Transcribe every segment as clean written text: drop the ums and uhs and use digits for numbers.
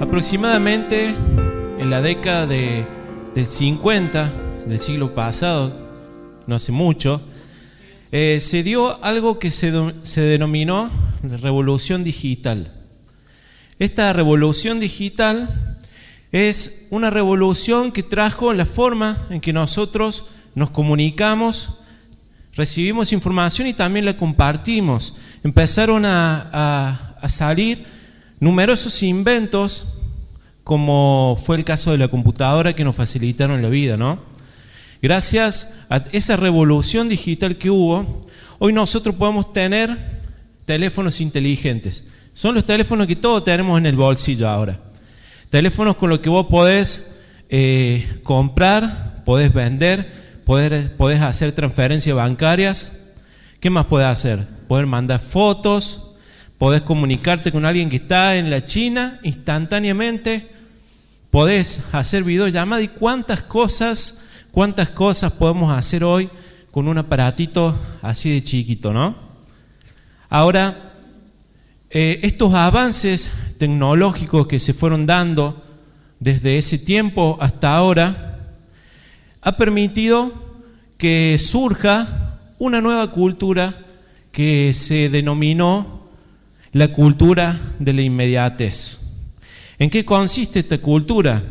Aproximadamente en la década del 50 del siglo pasado, no hace mucho, se dio algo que se denominó revolución digital. Esta revolución digital es una revolución que trajo la forma en que nosotros nos comunicamos, recibimos información y también la compartimos. Empezaron a salir numerosos inventos, como fue el caso de la computadora, que nos facilitaron la vida, ¿no? Gracias a esa revolución digital que hubo, hoy nosotros podemos tener teléfonos inteligentes. Son los teléfonos que todos tenemos en el bolsillo ahora. Teléfonos con los que vos podés comprar, podés vender, podés hacer transferencias bancarias. ¿Qué más podés hacer? Poder mandar fotos, podés comunicarte con alguien que está en la China instantáneamente, podés hacer videollamadas y cuántas cosas podemos hacer hoy con un aparatito así de chiquito, ¿no? Ahora, estos avances tecnológicos que se fueron dando desde ese tiempo hasta ahora ha permitido que surja una nueva cultura que se denominó la cultura de la inmediatez. ¿En qué consiste esta cultura?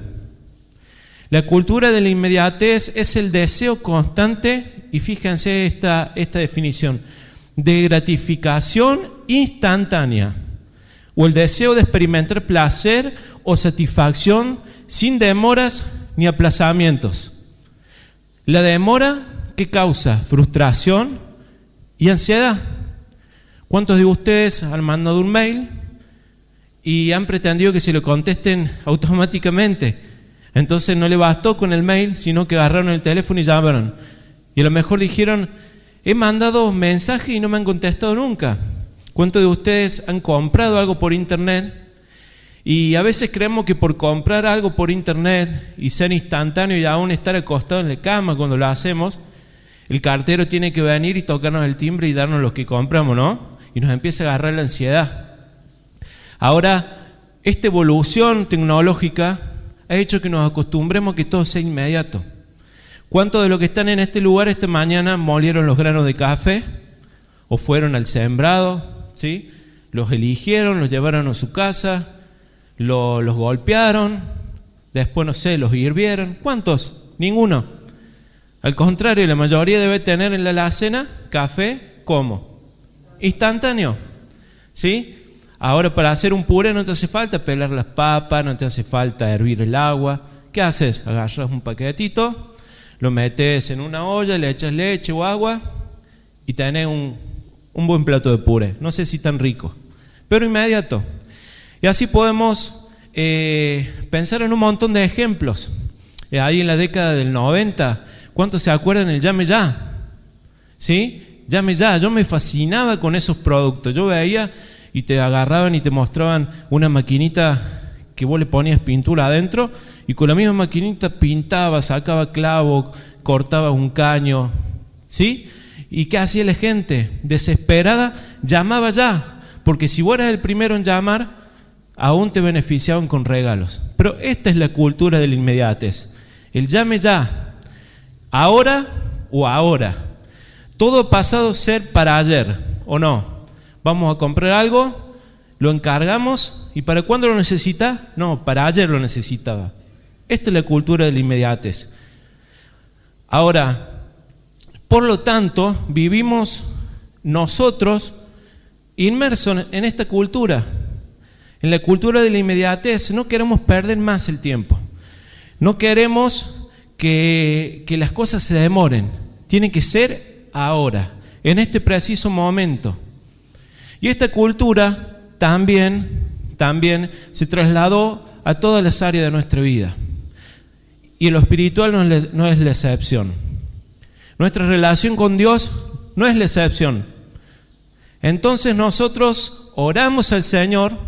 La cultura de la inmediatez es el deseo constante, y fíjense esta definición, de gratificación instantánea, o el deseo de experimentar placer o satisfacción sin demoras ni aplazamientos. La demora, ¿qué causa? Frustración y ansiedad. ¿Cuántos de ustedes han mandado un mail y han pretendido que se lo contesten automáticamente? Entonces no le bastó con el mail, sino que agarraron el teléfono y llamaron. Y a lo mejor dijeron, he mandado mensajes y no me han contestado nunca. ¿Cuántos de ustedes han comprado algo por internet? Y a veces creemos que por comprar algo por internet y ser instantáneo y aún estar acostado en la cama cuando lo hacemos, el cartero tiene que venir y tocarnos el timbre y darnos lo que compramos, ¿no? Y nos empieza a agarrar la ansiedad. Ahora, esta evolución tecnológica ha hecho que nos acostumbremos a que todo sea inmediato. ¿Cuántos de los que están en este lugar esta mañana molieron los granos de café? ¿O fueron al sembrado? ¿Sí? Los eligieron, los llevaron a su casa, los golpearon, después, no sé, los hirvieron. ¿Cuántos? Ninguno. Al contrario, la mayoría debe tener en la alacena café, ¿cómo? Instantáneo. ¿Sí? Ahora, para hacer un puré no te hace falta pelar las papas, no te hace falta hervir el agua. ¿Qué haces? Agarras un paquetito, lo metes en una olla, le echas leche o agua y tenés un buen plato de puré. No sé si tan rico, pero inmediato. Y así podemos pensar en un montón de ejemplos. Ahí en la década del 90, ¿cuántos se acuerdan del Llame Ya? ¿Sí? Llame Ya. Yo me fascinaba con esos productos. Yo veía y te agarraban y te mostraban una maquinita que vos le ponías pintura adentro y con la misma maquinita pintaba, sacaba clavo, cortaba un caño, ¿sí? ¿Y qué hacía la gente? Desesperada, llamaba ya, porque si vos eras el primero en llamar, aún te beneficiaban con regalos. Pero esta es la cultura de la inmediatez, el llame ya, ahora o ahora. Todo ha pasado a ser para ayer, ¿o no? Vamos a comprar algo, lo encargamos y ¿para cuándo lo necesita? No, para ayer lo necesitaba. Esta es la cultura de la inmediatez. Ahora, por lo tanto, vivimos nosotros inmersos en esta cultura, en la cultura de la inmediatez. No queremos perder más el tiempo. No queremos que las cosas se demoren. Tiene que ser ahora, en este preciso momento. Y esta cultura también se trasladó a todas las áreas de nuestra vida. Y en lo espiritual no es la excepción. Nuestra relación con Dios no es la excepción. Entonces nosotros oramos al Señor,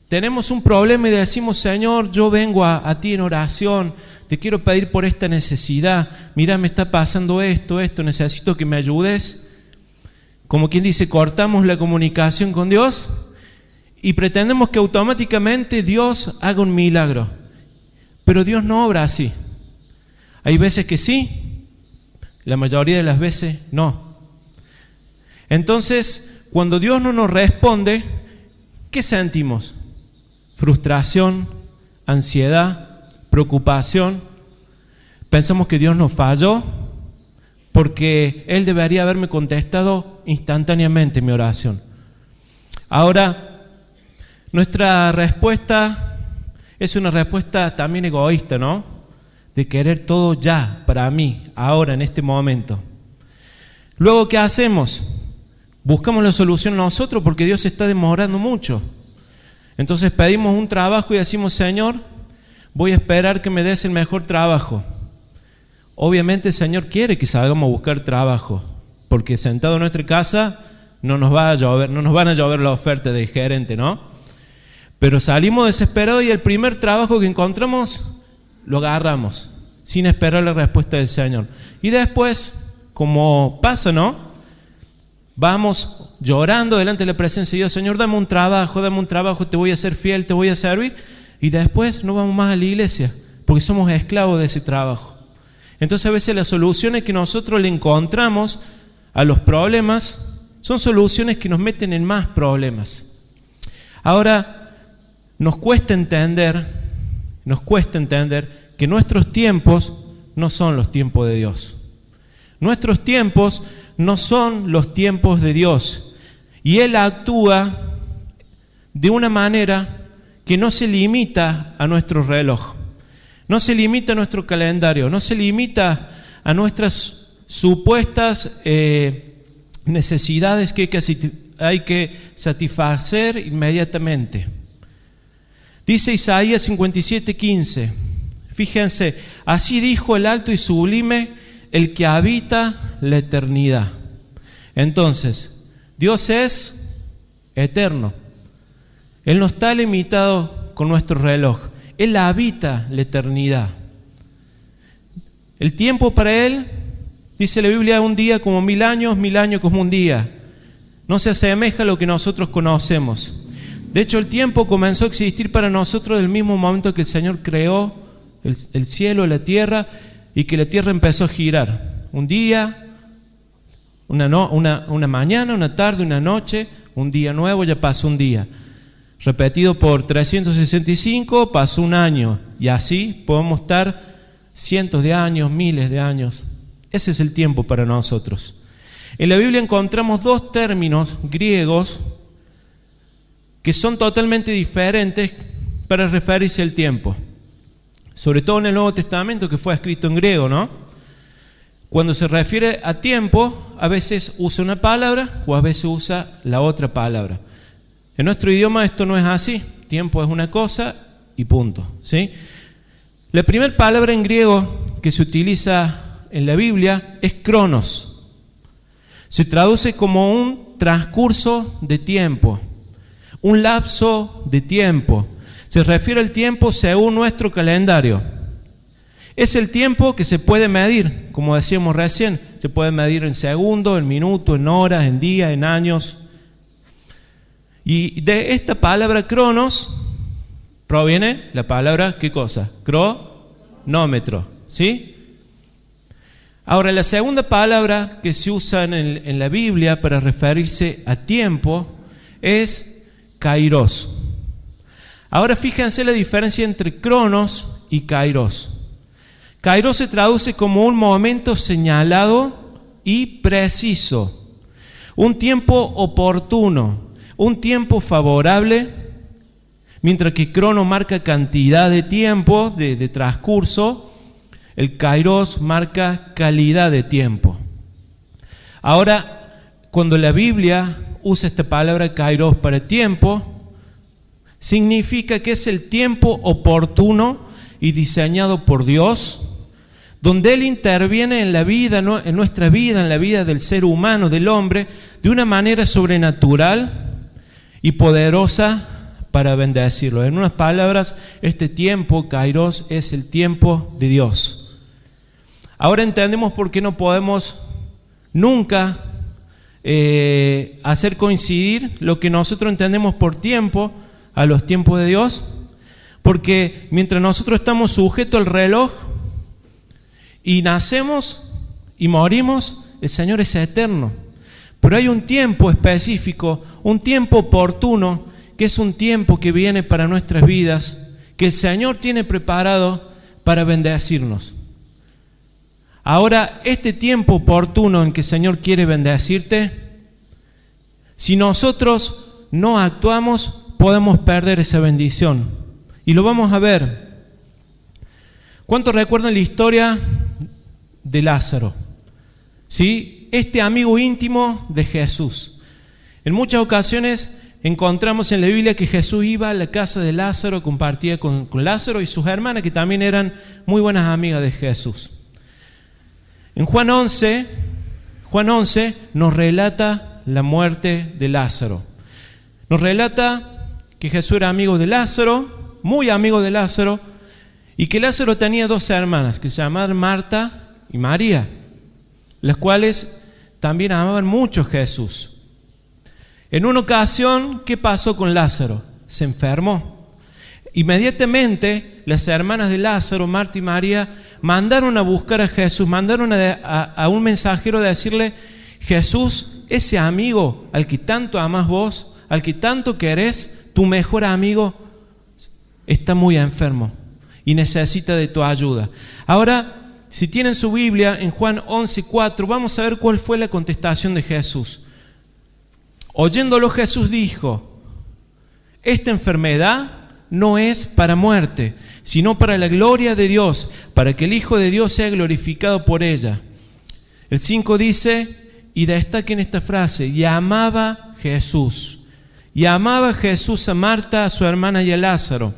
tenemos un problema y decimos, Señor, yo vengo a ti en oración, te quiero pedir por esta necesidad, mira, me está pasando esto, necesito que me ayudes. como quien dice, cortamos la comunicación con Dios y pretendemos que automáticamente Dios haga un milagro. Pero Dios no obra así. Hay veces que sí, la mayoría de las veces no. Entonces, cuando Dios no nos responde, ¿qué sentimos? Frustración, ansiedad, preocupación. Pensamos que Dios nos falló porque Él debería haberme contestado instantáneamente mi oración. Ahora, nuestra respuesta es una respuesta también egoísta, ¿no? De querer todo ya, para mí, ahora, en este momento. Luego, ¿qué hacemos? Buscamos la solución nosotros porque Dios está demorando mucho. Entonces pedimos un trabajo y decimos, Señor, voy a esperar que me des el mejor trabajo. Obviamente el Señor quiere que salgamos a buscar trabajo, porque sentado en nuestra casa no nos van a llover la oferta de gerente, ¿no? Pero salimos desesperados y el primer trabajo que encontramos lo agarramos, sin esperar la respuesta del Señor. Y después, como pasa, ¿no? Vamos llorando delante de la presencia de Dios, Señor, dame un trabajo, te voy a ser fiel, te voy a servir. Y después no vamos más a la iglesia, porque somos esclavos de ese trabajo. Entonces a veces las soluciones que nosotros le encontramos a los problemas son soluciones que nos meten en más problemas. Ahora, nos cuesta entender que nuestros tiempos no son los tiempos de Dios. Nuestros tiempos no son los tiempos de Dios. Y Él actúa de una manera que no se limita a nuestro reloj, no se limita a nuestro calendario, no se limita a nuestras supuestas necesidades que hay que satisfacer inmediatamente. Dice Isaías 57:15, fíjense, así dijo el alto y sublime, el que habita la eternidad. Entonces, Dios es eterno. Él no está limitado con nuestro reloj. Él habita la eternidad. El tiempo para Él, dice la Biblia, un día como 1000 años como un día. No se asemeja a lo que nosotros conocemos. De hecho, el tiempo comenzó a existir para nosotros del mismo momento que el Señor creó el cielo, la tierra, y que la tierra empezó a girar. Un día, una mañana, una tarde, una noche, un día nuevo, ya pasó un día. Repetido por 365, pasó un año. Y así podemos estar cientos de años, miles de años. Ese es el tiempo para nosotros. En la Biblia encontramos dos términos griegos que son totalmente diferentes para referirse al tiempo. Sobre todo en el Nuevo Testamento, que fue escrito en griego, ¿no? Cuando se refiere a tiempo, a veces usa una palabra o a veces usa la otra palabra. En nuestro idioma esto no es así. Tiempo es una cosa y punto, ¿sí? La primera palabra en griego que se utiliza en la Biblia es cronos. Se traduce como un transcurso de tiempo, un lapso de tiempo. Se refiere al tiempo según nuestro calendario. Es el tiempo que se puede medir, como decíamos recién, se puede medir en segundos, en minutos, en horas, en días, en años. Y de esta palabra cronos proviene la palabra, ¿qué cosa? Cronómetro, ¿sí? Ahora, la segunda palabra que se usa en la Biblia para referirse a tiempo es kairos. Ahora fíjense la diferencia entre cronos y kairos. Kairos se traduce como un momento señalado y preciso, un tiempo oportuno, un tiempo favorable, mientras que crono marca cantidad de tiempo, de transcurso. El kairos marca calidad de tiempo. Ahora, cuando la Biblia usa esta palabra kairos para tiempo, significa que es el tiempo oportuno y diseñado por Dios, donde Él interviene en la vida, en nuestra vida, en la vida del ser humano, del hombre, de una manera sobrenatural y poderosa para bendecirlo. En unas palabras, este tiempo, kairos, es el tiempo de Dios. Ahora entendemos por qué no podemos nunca hacer coincidir lo que nosotros entendemos por tiempo a los tiempos de Dios, porque mientras nosotros estamos sujetos al reloj y nacemos y morimos, el Señor es eterno. Pero hay un tiempo específico, un tiempo oportuno, que es un tiempo que viene para nuestras vidas, que el Señor tiene preparado para bendecirnos. Ahora, este tiempo oportuno en que el Señor quiere bendecirte, si nosotros no actuamos, podemos perder esa bendición. Y lo vamos a ver. ¿Cuántos recuerdan la historia de Lázaro? ¿Sí? Este amigo íntimo de Jesús. En muchas ocasiones encontramos en la Biblia que Jesús iba a la casa de Lázaro, compartía con Lázaro y sus hermanas, que también eran muy buenas amigas de Jesús. En Juan 11 nos relata la muerte de Lázaro. Nos relata que Jesús era amigo de Lázaro, muy amigo de Lázaro, y que Lázaro tenía dos hermanas que se llamaban Marta y María, las cuales también amaban mucho a Jesús. En una ocasión, ¿qué pasó con Lázaro? Se enfermó. Inmediatamente, las hermanas de Lázaro, Marta y María, mandaron a buscar a Jesús, mandaron a un mensajero a decirle: Jesús, ese amigo al que tanto amás vos, al que tanto querés, tu mejor amigo, está muy enfermo y necesita de tu ayuda. Ahora, si tienen su Biblia, en Juan 11:4, vamos a ver cuál fue la contestación de Jesús. Oyéndolo, Jesús dijo: esta enfermedad no es para muerte, sino para la gloria de Dios, para que el Hijo de Dios sea glorificado por ella. El 5 dice, y destaquen esta frase: y amaba Jesús. Y amaba Jesús a Marta, a su hermana y a Lázaro.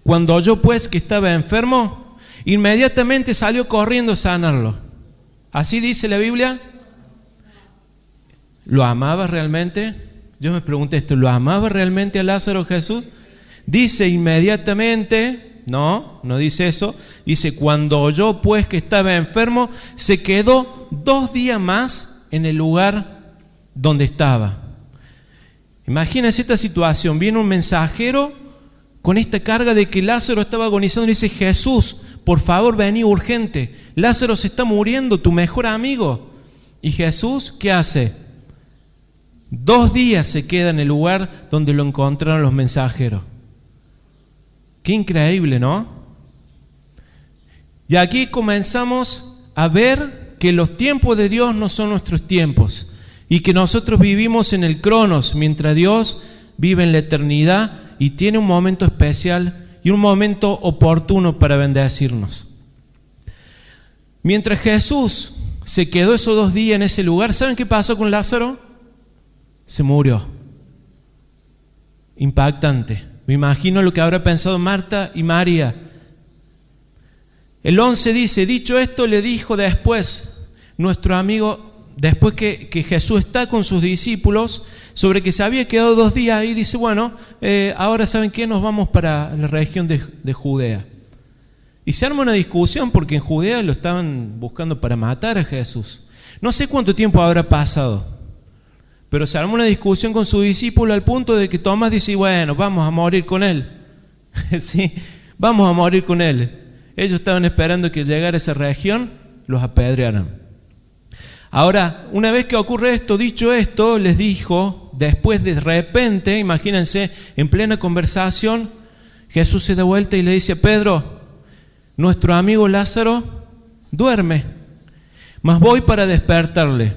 Cuando oyó pues que estaba enfermo, inmediatamente salió corriendo a sanarlo. ¿Así dice la Biblia? ¿Lo amaba realmente? Yo me pregunté esto, ¿lo amaba realmente a Lázaro Jesús? Dice inmediatamente, no dice eso, dice: cuando oyó pues que estaba enfermo, se quedó 2 días más en el lugar donde estaba. Imagínense esta situación, viene un mensajero con esta carga de que Lázaro estaba agonizando y dice: Jesús, por favor vení urgente, Lázaro se está muriendo, tu mejor amigo. Y Jesús, ¿qué hace? 2 días se queda en el lugar donde lo encontraron los mensajeros. Qué increíble, ¿no? Y aquí comenzamos a ver que los tiempos de Dios no son nuestros tiempos y que nosotros vivimos en el cronos, mientras Dios vive en la eternidad y tiene un momento especial y un momento oportuno para bendecirnos. Mientras Jesús se quedó esos 2 días en ese lugar, ¿saben qué pasó con Lázaro? Se murió. Impactante. Me imagino lo que habrá pensado Marta y María. El 11 dice: dicho esto, le dijo después nuestro amigo, después que Jesús está con sus discípulos, sobre que se había quedado 2 días ahí, dice: bueno, ahora ¿saben qué? Nos vamos para la región de Judea. Y se arma una discusión porque en Judea lo estaban buscando para matar a Jesús. No sé cuánto tiempo habrá pasado, pero se armó una discusión con su discípulo al punto de que Tomás dice: bueno, vamos a morir con él. Sí, vamos a morir con él. Ellos estaban esperando que llegara a esa región, los apedrearan. Ahora, una vez que ocurre esto, dicho esto, les dijo, después de repente, imagínense, en plena conversación, Jesús se da vuelta y le dice a Pedro: nuestro amigo Lázaro duerme, mas voy para despertarle.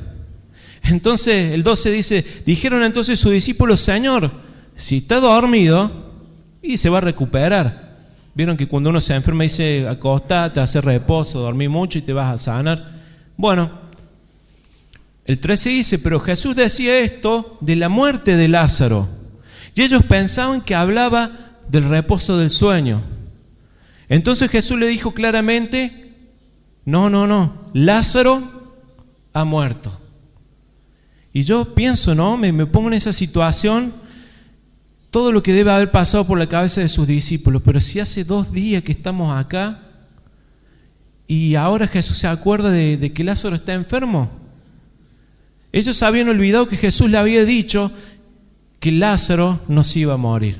Entonces el 12 dice: dijeron entonces sus discípulos: Señor, si está dormido, y se va a recuperar. Vieron que cuando uno se enferma dice: acostate, hace reposo, dormí mucho y te vas a sanar. Bueno, el 13 dice: pero Jesús decía esto de la muerte de Lázaro, y ellos pensaban que hablaba del reposo del sueño. Entonces Jesús le dijo claramente: no, Lázaro ha muerto. Y yo pienso, ¿no? Me pongo en esa situación, todo lo que debe haber pasado por la cabeza de sus discípulos. Pero si hace 2 días que estamos acá y ahora Jesús se acuerda de que Lázaro está enfermo. Ellos habían olvidado que Jesús le había dicho que Lázaro no se iba a morir.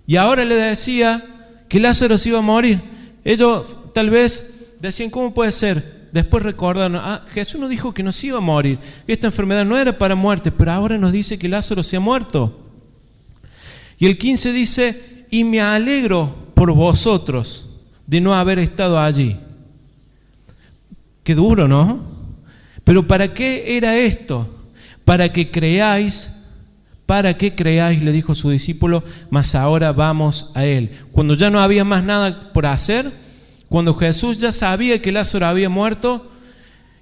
Y ahora le decía que Lázaro se iba a morir. Ellos tal vez decían, ¿cómo puede ser? Después recordaron, Jesús nos dijo que no se iba a morir, que esta enfermedad no era para muerte, pero ahora nos dice que Lázaro se ha muerto. Y el 15 dice, y me alegro por vosotros de no haber estado allí. Qué duro, ¿no? Pero ¿para qué era esto? Para que creáis, le dijo su discípulo, mas ahora vamos a él. Cuando ya no había más nada por hacer, cuando Jesús ya sabía que Lázaro había muerto,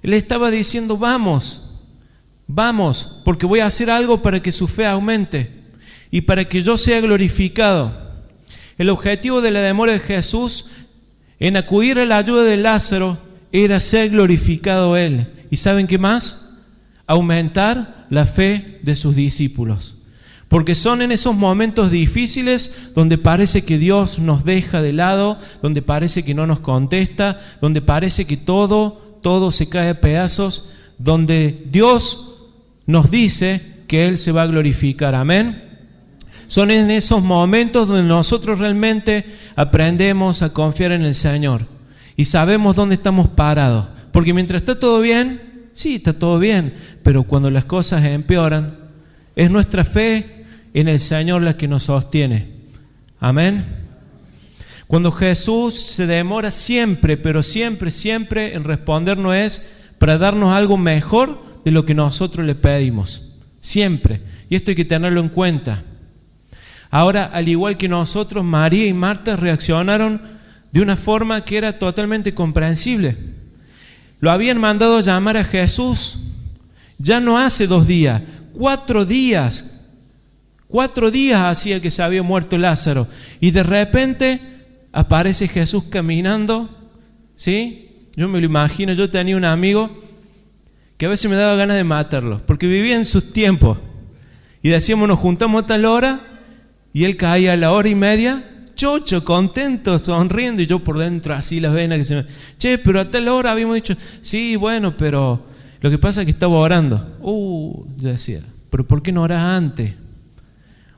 él estaba diciendo, vamos, porque voy a hacer algo para que su fe aumente y para que yo sea glorificado. El objetivo de la demora de Jesús en acudir a la ayuda de Lázaro era ser glorificado él. ¿Y saben qué más? Aumentar la fe de sus discípulos. Porque son en esos momentos difíciles donde parece que Dios nos deja de lado, donde parece que no nos contesta, donde parece que todo se cae a pedazos, donde Dios nos dice que Él se va a glorificar. Amén. Son en esos momentos donde nosotros realmente aprendemos a confiar en el Señor y sabemos dónde estamos parados. Porque mientras está todo bien, sí, está todo bien, pero cuando las cosas empeoran, es nuestra fe en el Señor la que nos sostiene. Amén. Cuando Jesús se demora siempre, pero siempre en respondernos es para darnos algo mejor de lo que nosotros le pedimos. Siempre. Y esto hay que tenerlo en cuenta. Ahora, al igual que nosotros, María y Marta reaccionaron de una forma que era totalmente comprensible. Lo habían mandado a llamar a Jesús ya no hace 2 días, 4 días. 4 días hacía que se había muerto Lázaro. Y de repente aparece Jesús caminando, ¿sí? Yo me lo imagino, yo tenía un amigo que a veces me daba ganas de matarlo, porque vivía en sus tiempos. Y decíamos, nos juntamos a tal hora, y él caía a la 1:30, chocho, contento, sonriendo, y yo por dentro así las venas que se me... Che, pero a tal hora habíamos dicho, sí, bueno, pero lo que pasa es que estaba orando. Yo decía, pero ¿por qué no oras antes?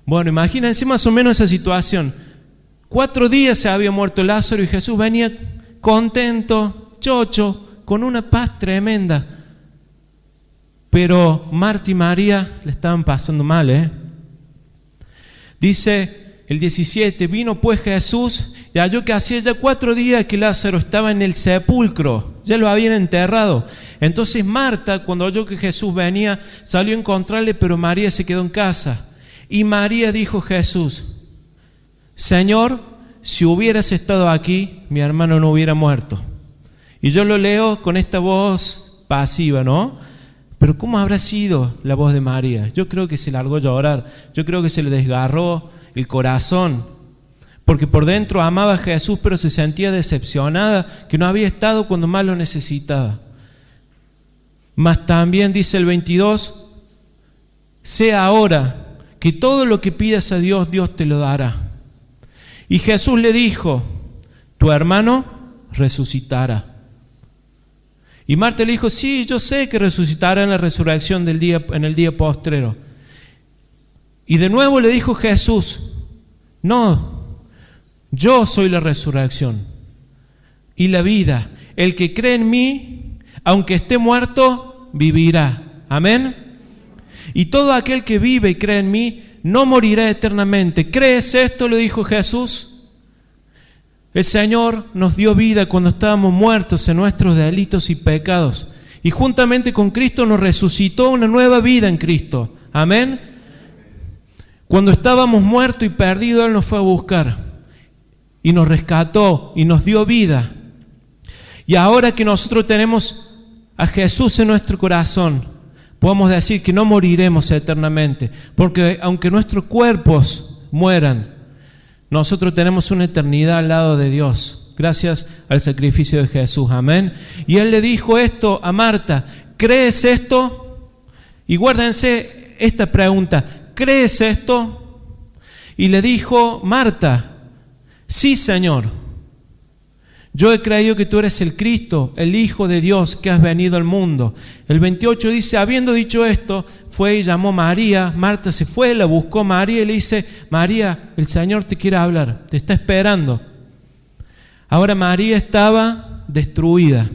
Bueno, imagínense más o menos esa situación. 4 días se había muerto Lázaro y Jesús venía contento, chocho, con una paz tremenda. Pero Marta y María le estaban pasando mal, Dice el 17, vino pues Jesús y halló que hacía ya 4 días que Lázaro estaba en el sepulcro, ya lo habían enterrado. Entonces Marta, cuando oyó que Jesús venía, salió a encontrarle, pero María se quedó en casa. Y María dijo a Jesús, Señor, si hubieras estado aquí, mi hermano no hubiera muerto. Y yo lo leo con esta voz pasiva, ¿no? Pero ¿cómo habrá sido la voz de María? Yo creo que se largó a llorar, yo creo que se le desgarró el corazón, porque por dentro amaba a Jesús, pero se sentía decepcionada, que no había estado cuando más lo necesitaba. Mas también dice el 22, sea ahora que todo lo que pidas a Dios, Dios te lo dará. Y Jesús le dijo, tu hermano resucitará. Y Marta le dijo, sí, yo sé que resucitará en la resurrección en el día postrero. Y de nuevo le dijo Jesús, no, yo soy la resurrección y la vida. El que cree en mí, aunque esté muerto, vivirá. Amén. Y todo aquel que vive y cree en mí, no morirá eternamente. ¿Crees esto?, le dijo Jesús. El Señor nos dio vida cuando estábamos muertos en nuestros delitos y pecados. Y juntamente con Cristo nos resucitó una nueva vida en Cristo. Amén. Cuando estábamos muertos y perdidos, Él nos fue a buscar. Y nos rescató y nos dio vida. Y ahora que nosotros tenemos a Jesús en nuestro corazón, podemos decir que no moriremos eternamente. Porque aunque nuestros cuerpos mueran, nosotros tenemos una eternidad al lado de Dios, gracias al sacrificio de Jesús. Amén. Y Él le dijo esto a Marta, ¿crees esto? Y guárdense esta pregunta, ¿crees esto? Y le dijo Marta, sí, Señor, Yo he creído que tú eres el Cristo, el Hijo de Dios que has venido al mundo. El 28 dice, habiendo dicho esto, fue y llamó a María. Marta se fue, la buscó a María y le dice, María, el Señor te quiere hablar, te está esperando. Ahora María estaba destruida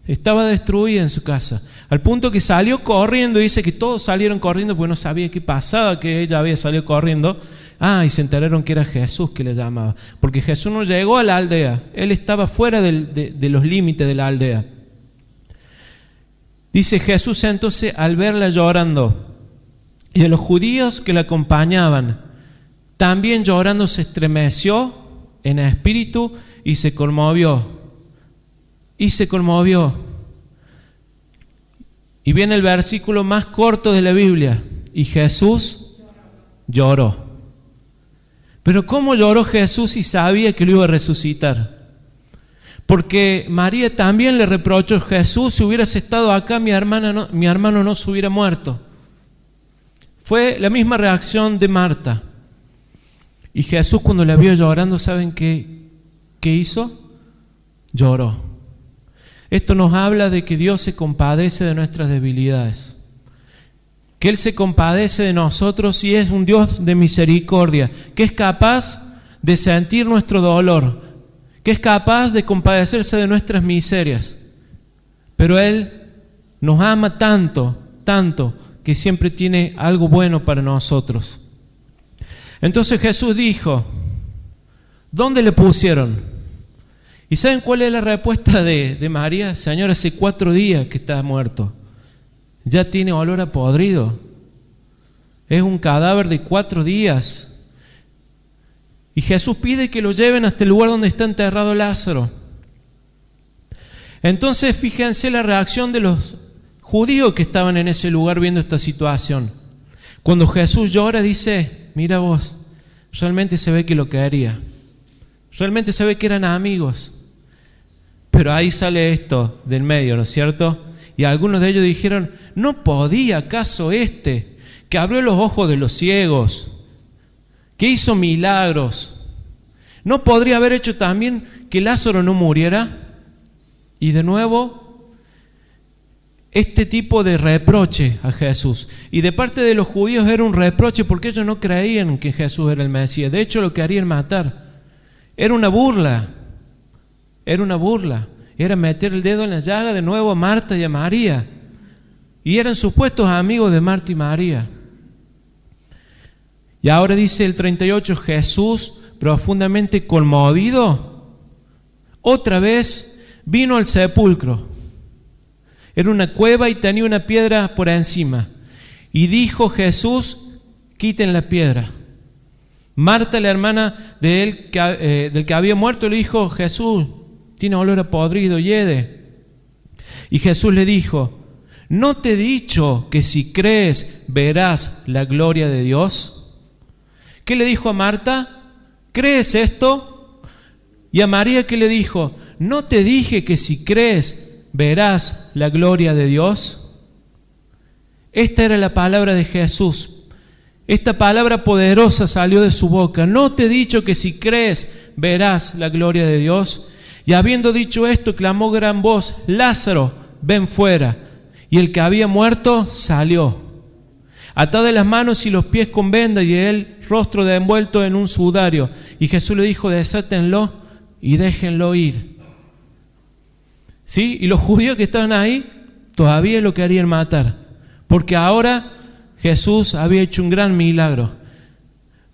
en su casa, al punto que salió corriendo. Dice que todos salieron corriendo porque no sabía qué pasaba, que ella había salido corriendo. Y se enteraron que era Jesús que le llamaba, porque Jesús no llegó a la aldea, Él estaba fuera de los límites de la aldea. Dice Jesús entonces, al verla llorando, y a los judíos que la acompañaban, también llorando, se estremeció en espíritu y se conmovió. Y viene el versículo más corto de la Biblia, y Jesús lloró. Pero ¿cómo lloró Jesús si sabía que lo iba a resucitar? Porque María también le reprochó, Jesús, si hubieras estado acá, mi hermano no se hubiera muerto. Fue la misma reacción de Marta. Y Jesús, cuando la vio llorando, ¿saben qué hizo? Lloró. Esto nos habla de que Dios se compadece de nuestras debilidades, que Él se compadece de nosotros y es un Dios de misericordia, que es capaz de sentir nuestro dolor, que es capaz de compadecerse de nuestras miserias. Pero Él nos ama tanto, tanto, que siempre tiene algo bueno para nosotros. Entonces Jesús dijo, ¿dónde le pusieron? ¿Y saben cuál es la respuesta de María? Señor, hace 4 días que está muerto. Ya tiene olor a podrido. Es un cadáver de 4 días. Y Jesús pide que lo lleven hasta el lugar donde está enterrado Lázaro. Entonces fíjense la reacción de los judíos que estaban en ese lugar viendo esta situación. Cuando Jesús llora dice, mira vos, realmente se ve que lo quería. Realmente se ve que eran amigos. Pero ahí sale esto del medio, ¿no es cierto? Y algunos de ellos dijeron, ¿no podía acaso que abrió los ojos de los ciegos, que hizo milagros, no podría haber hecho también que Lázaro no muriera? Y de nuevo, este tipo de reproche a Jesús. Y de parte de los judíos era un reproche porque ellos no creían que Jesús era el Mesías. De hecho, lo querían matar. Era una burla. Era meter el dedo en la llaga de nuevo a Marta y a María. Y eran supuestos amigos de Marta y María. Y ahora dice el 38, Jesús, profundamente conmovido, otra vez vino al sepulcro. Era una cueva y tenía una piedra por encima. Y dijo Jesús, quiten la piedra. Marta, la hermana de él, del que había muerto, le dijo, Jesús, tiene olor a podrido, hiede. Y Jesús le dijo, ¿no te he dicho que si crees verás la gloria de Dios? ¿Qué le dijo a Marta? ¿Crees esto? Y a María, ¿qué le dijo? ¿No te dije que si crees verás la gloria de Dios? Esta era la palabra de Jesús. Esta palabra poderosa salió de su boca. ¿No te he dicho que si crees verás la gloria de Dios? Y habiendo dicho esto, clamó gran voz, Lázaro, ven fuera. Y el que había muerto salió, atado de las manos y los pies con venda, y el rostro envuelto en un sudario. Y Jesús le dijo, desátenlo y déjenlo ir. ¿Sí? Y los judíos que estaban ahí todavía lo querían matar, porque ahora Jesús había hecho un gran milagro.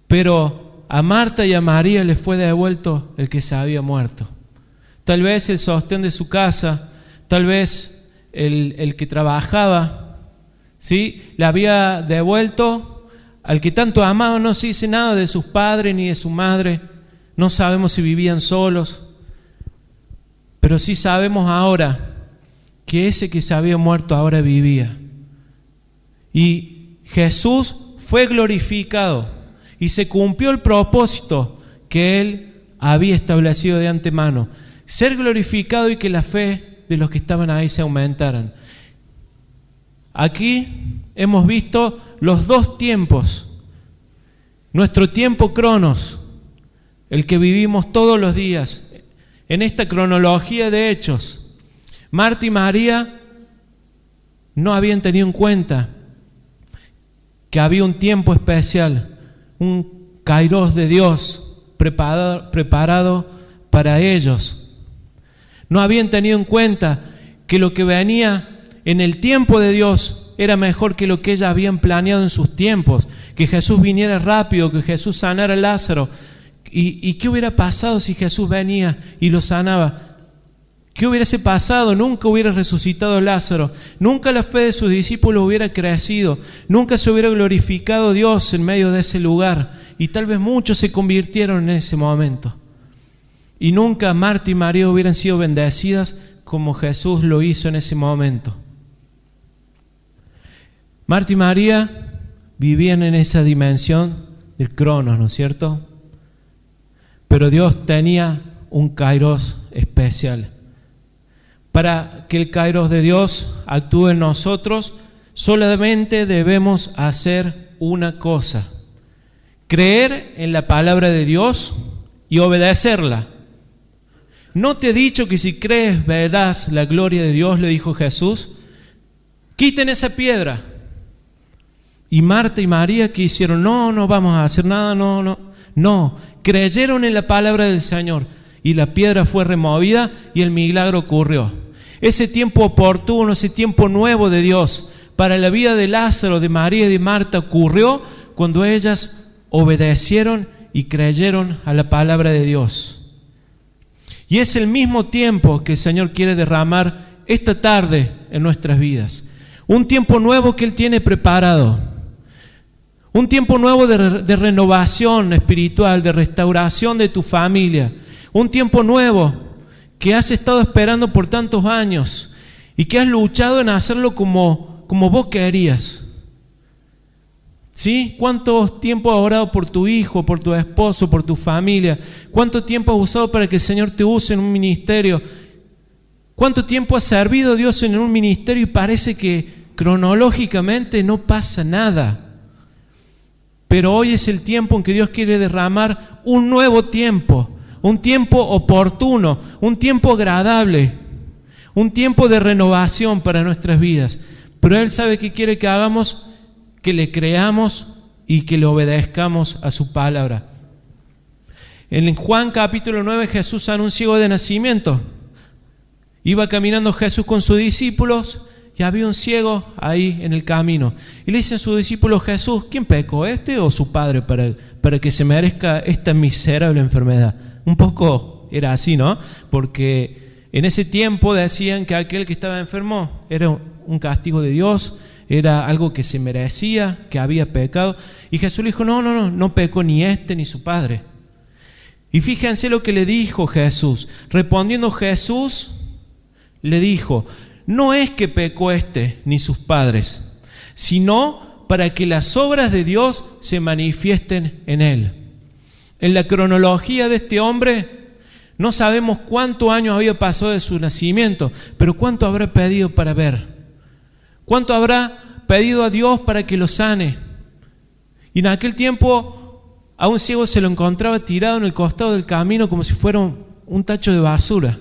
Pero a Marta y a María les fue devuelto el que se había muerto. Tal vez el sostén de su casa, tal vez el que trabajaba, ¿sí? Le había devuelto al que tanto amaba. No se dice nada de sus padres ni de su madre. No sabemos si vivían solos. Pero sí sabemos ahora que ese que se había muerto ahora vivía. Y Jesús fue glorificado y se cumplió el propósito que Él había establecido de antemano. Ser glorificado y que la fe de los que estaban ahí se aumentaran. Aquí hemos visto los 2 tiempos. Nuestro tiempo cronos, el que vivimos todos los días, en esta cronología de hechos, Marta y María no habían tenido en cuenta que había un tiempo especial, un kairos de Dios preparado para ellos. No habían tenido en cuenta que lo que venía en el tiempo de Dios era mejor que lo que ellas habían planeado en sus tiempos, que Jesús viniera rápido, que Jesús sanara a Lázaro. ¿Y qué hubiera pasado si Jesús venía y lo sanaba? ¿Qué hubiese pasado? Nunca hubiera resucitado Lázaro, nunca la fe de sus discípulos hubiera crecido, nunca se hubiera glorificado Dios en medio de ese lugar, y tal vez muchos se convirtieron en ese momento. Y nunca Marta y María hubieran sido bendecidas como Jesús lo hizo en ese momento. Marta y María vivían en esa dimensión del cronos, ¿no es cierto? Pero Dios tenía un kairos especial. Para que el kairos de Dios actúe en nosotros, solamente debemos hacer una cosa: creer en la palabra de Dios y obedecerla. ¿No te he dicho que si crees verás la gloria de Dios?, le dijo Jesús. Quiten esa piedra. Y Marta y María, ¿qué hicieron? No vamos a hacer nada, no. Creyeron en la palabra del Señor y la piedra fue removida y el milagro ocurrió. Ese tiempo oportuno, ese tiempo nuevo de Dios para la vida de Lázaro, de María y de Marta ocurrió cuando ellas obedecieron y creyeron a la palabra de Dios. Y es el mismo tiempo que el Señor quiere derramar esta tarde en nuestras vidas. Un tiempo nuevo que Él tiene preparado. Un tiempo nuevo de renovación espiritual, de restauración de tu familia. Un tiempo nuevo que has estado esperando por tantos años y que has luchado en hacerlo como vos querías. ¿Sí? ¿Cuánto tiempo has orado por tu hijo, por tu esposo, por tu familia? ¿Cuánto tiempo has usado para que el Señor te use en un ministerio? ¿Cuánto tiempo has servido a Dios en un ministerio y parece que cronológicamente no pasa nada? Pero hoy es el tiempo en que Dios quiere derramar un nuevo tiempo, un tiempo oportuno, un tiempo agradable, un tiempo de renovación para nuestras vidas. Pero Él sabe que quiere que hagamos, que le creamos y que le obedezcamos a su palabra. En Juan capítulo 9 Jesús sana a un ciego de nacimiento. Iba caminando Jesús con sus discípulos y había un ciego ahí en el camino. Y le dicen sus discípulos: Jesús, ¿quién pecó, este o su padre, para que se merezca esta miserable enfermedad? Un poco era así, ¿no? Porque en ese tiempo decían que aquel que estaba enfermo era un castigo de Dios, era algo que se merecía, que había pecado. Y Jesús le dijo: no pecó ni este ni su padre. Y fíjense lo que le dijo Jesús. Respondiendo Jesús, le dijo: no es que pecó este ni sus padres, sino para que las obras de Dios se manifiesten en él. En la cronología de este hombre, no sabemos cuántos años había pasado de su nacimiento, pero cuánto habrá pedido para ver, cuánto habrá pedido a Dios para que lo sane. Y en aquel tiempo a un ciego se lo encontraba tirado en el costado del camino como si fuera un tacho de basura.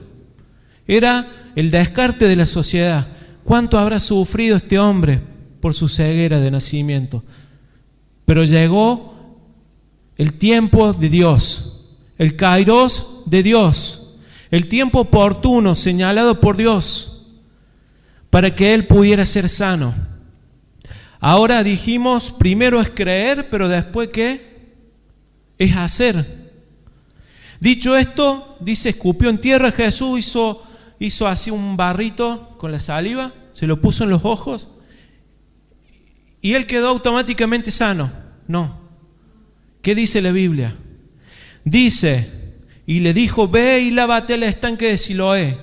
Era el descarte de la sociedad. ¿Cuánto habrá sufrido este hombre por su ceguera de nacimiento? Pero llegó el tiempo de Dios, el kairos de Dios, el tiempo oportuno señalado por Dios para que él pudiera ser sano. Ahora dijimos, primero es creer, pero después ¿qué? Es hacer. Dicho esto, dice, escupió en tierra. Jesús hizo así un barrito con la saliva, se lo puso en los ojos y él quedó automáticamente sano. No. ¿Qué dice la Biblia? Dice, y le dijo: ve y lávate al estanque de Siloé.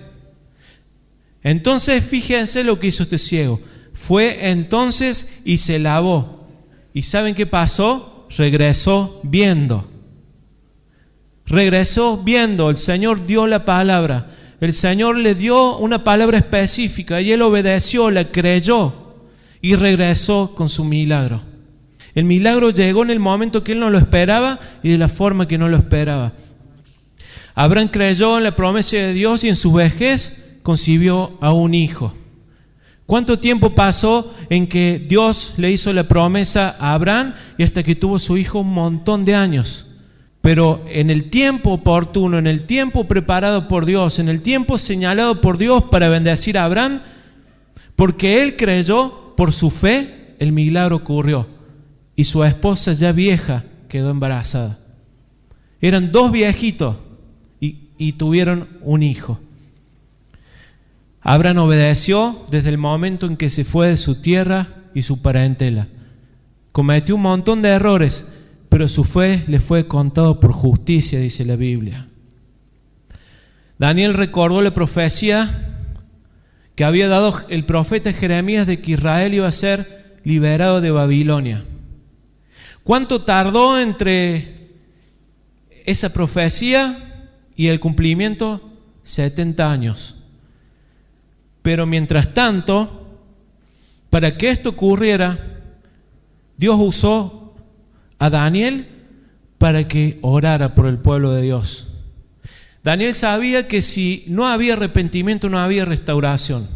Entonces fíjense lo que hizo este ciego. Fue entonces y se lavó. ¿Y saben qué pasó? Regresó viendo. Regresó viendo. El Señor dio la palabra. El Señor le dio una palabra específica y él obedeció, la creyó y regresó con su milagro. El milagro llegó en el momento que él no lo esperaba y de la forma que no lo esperaba. Abraham creyó en la promesa de Dios y en su vejez concibió a un hijo. ¿Cuánto tiempo pasó en que Dios le hizo la promesa a Abraham y hasta que tuvo su hijo? Un montón de años. Pero en el tiempo oportuno, en el tiempo preparado por Dios, en el tiempo señalado por Dios para bendecir a Abraham, porque él creyó, por su fe, el milagro ocurrió. Y su esposa ya vieja quedó embarazada. Eran dos viejitos y tuvieron un hijo. Abraham obedeció desde el momento en que se fue de su tierra y su parentela. Cometió un montón de errores, pero su fe le fue contado por justicia, dice la Biblia. Daniel recordó la profecía que había dado el profeta Jeremías de que Israel iba a ser liberado de Babilonia. ¿Cuánto tardó entre esa profecía y el cumplimiento? 70 años. Pero mientras tanto, para que esto ocurriera, Dios usó a Daniel para que orara por el pueblo de Dios. Daniel sabía que si no había arrepentimiento, no había restauración.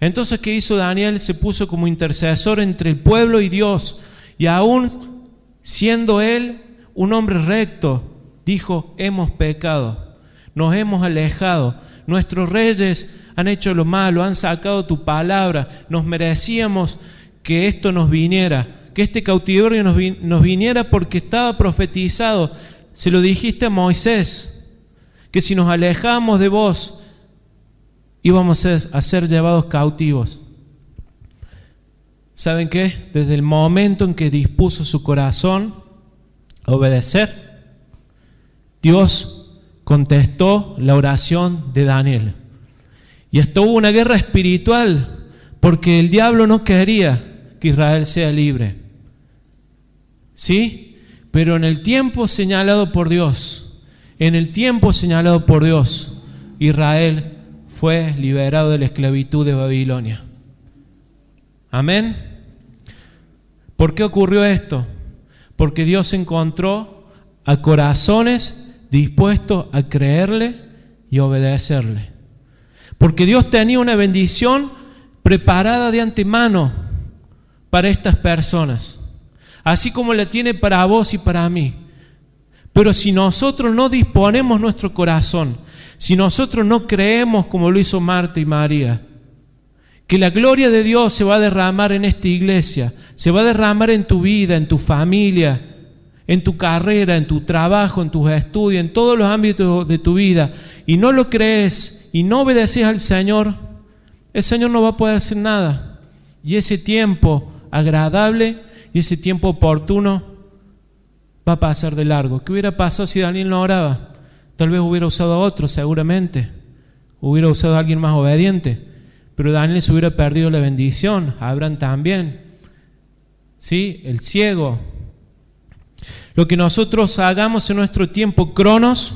Entonces, ¿qué hizo Daniel? Se puso como intercesor entre el pueblo y Dios. Y aún siendo él un hombre recto, dijo: hemos pecado, nos hemos alejado, nuestros reyes han hecho lo malo, han sacado tu palabra, nos merecíamos que esto nos viniera, que este cautiverio nos viniera porque estaba profetizado. Se lo dijiste a Moisés, que si nos alejábamos de vos, íbamos a ser llevados cautivos. ¿Saben qué? Desde el momento en que dispuso su corazón a obedecer, Dios contestó la oración de Daniel. Y esto hubo una guerra espiritual, porque el diablo no quería que Israel sea libre. ¿Sí? Pero en el tiempo señalado por Dios, Israel fue liberado de la esclavitud de Babilonia. Amén. ¿Por qué ocurrió esto? Porque Dios encontró a corazones dispuestos a creerle y obedecerle. Porque Dios tenía una bendición preparada de antemano para estas personas, así como la tiene para vos y para mí. Pero si nosotros no disponemos nuestro corazón, si nosotros no creemos como lo hizo Marta y María, que la gloria de Dios se va a derramar en esta iglesia, se va a derramar en tu vida, en tu familia, en tu carrera, en tu trabajo, en tus estudios, en todos los ámbitos de tu vida, y no lo crees y no obedeces al Señor, el Señor no va a poder hacer nada. Y ese tiempo agradable y ese tiempo oportuno va a pasar de largo. ¿Qué hubiera pasado si Daniel no oraba? Tal vez hubiera usado a otro, seguramente. Hubiera usado a alguien más obediente. Pero Daniel se hubiera perdido la bendición. Abraham también. ¿Sí? El ciego. Lo que nosotros hagamos en nuestro tiempo cronos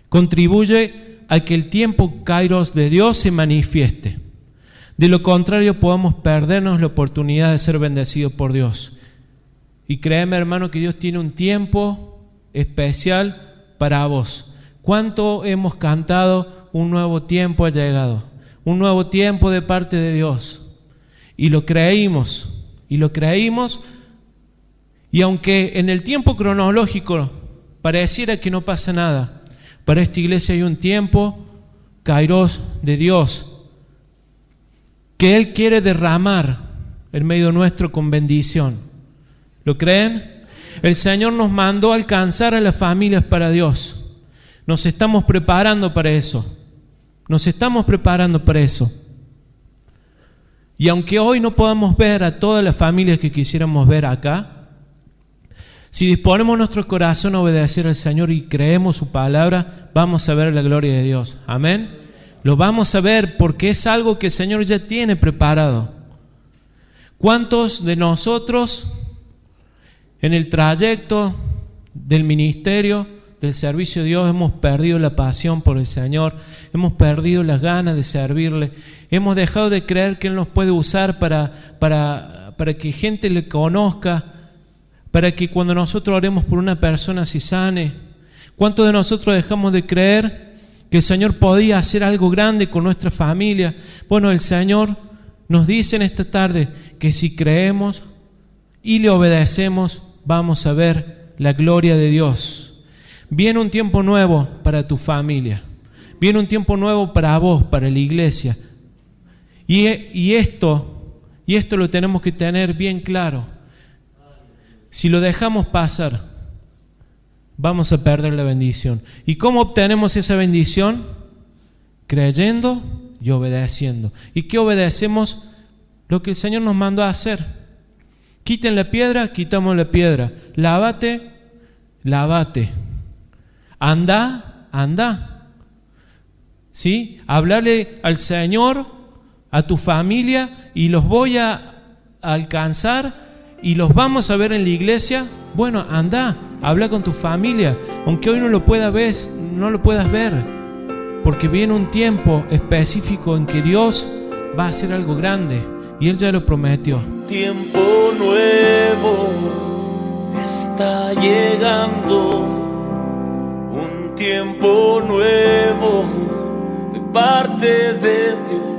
contribuye a que el tiempo kairos de Dios se manifieste. De lo contrario, podemos perdernos la oportunidad de ser bendecidos por Dios. Y créeme, hermano, que Dios tiene un tiempo especial para vos. ¿Cuánto hemos cantado? Un nuevo tiempo ha llegado. Un nuevo tiempo de parte de Dios. Y lo creímos. Y aunque en el tiempo cronológico pareciera que no pasa nada, para esta iglesia hay un tiempo kairos de Dios que Él quiere derramar en medio nuestro con bendición. ¿Lo creen? El Señor nos mandó a alcanzar a las familias para Dios. Nos estamos preparando para eso. Y aunque hoy no podamos ver a todas las familias que quisiéramos ver acá, si disponemos nuestro corazón a obedecer al Señor y creemos su palabra, vamos a ver la gloria de Dios. Amén. Lo vamos a ver porque es algo que el Señor ya tiene preparado. ¿Cuántos de nosotros en el trayecto del ministerio, del servicio de Dios, hemos perdido la pasión por el Señor? Hemos perdido las ganas de servirle. Hemos dejado de creer que Él nos puede usar para que gente le conozca, para que cuando nosotros oremos por una persona se sane, ¿Cuántos de nosotros dejamos de creer que el Señor podía hacer algo grande con nuestra familia? Bueno, el Señor nos dice en esta tarde que si creemos y le obedecemos, vamos a ver la gloria de Dios. Viene un tiempo nuevo para tu familia. Viene un tiempo nuevo para vos, para la iglesia. Y esto lo tenemos que tener bien claro. Si lo dejamos pasar, vamos a perder la bendición. ¿Y cómo obtenemos esa bendición? Creyendo y obedeciendo. ¿Y qué obedecemos? Lo que el Señor nos mandó a hacer. Quiten la piedra, quitamos la piedra. Lávate, lávate. Anda. ¿Sí? Hablarle al Señor, a tu familia, y los voy a alcanzar y los vamos a ver en la iglesia. Bueno, anda, habla con tu familia, aunque hoy no lo puedas ver, porque viene un tiempo específico en que Dios va a hacer algo grande y Él ya lo prometió. Tiempo nuevo está llegando, un tiempo nuevo de parte de Dios.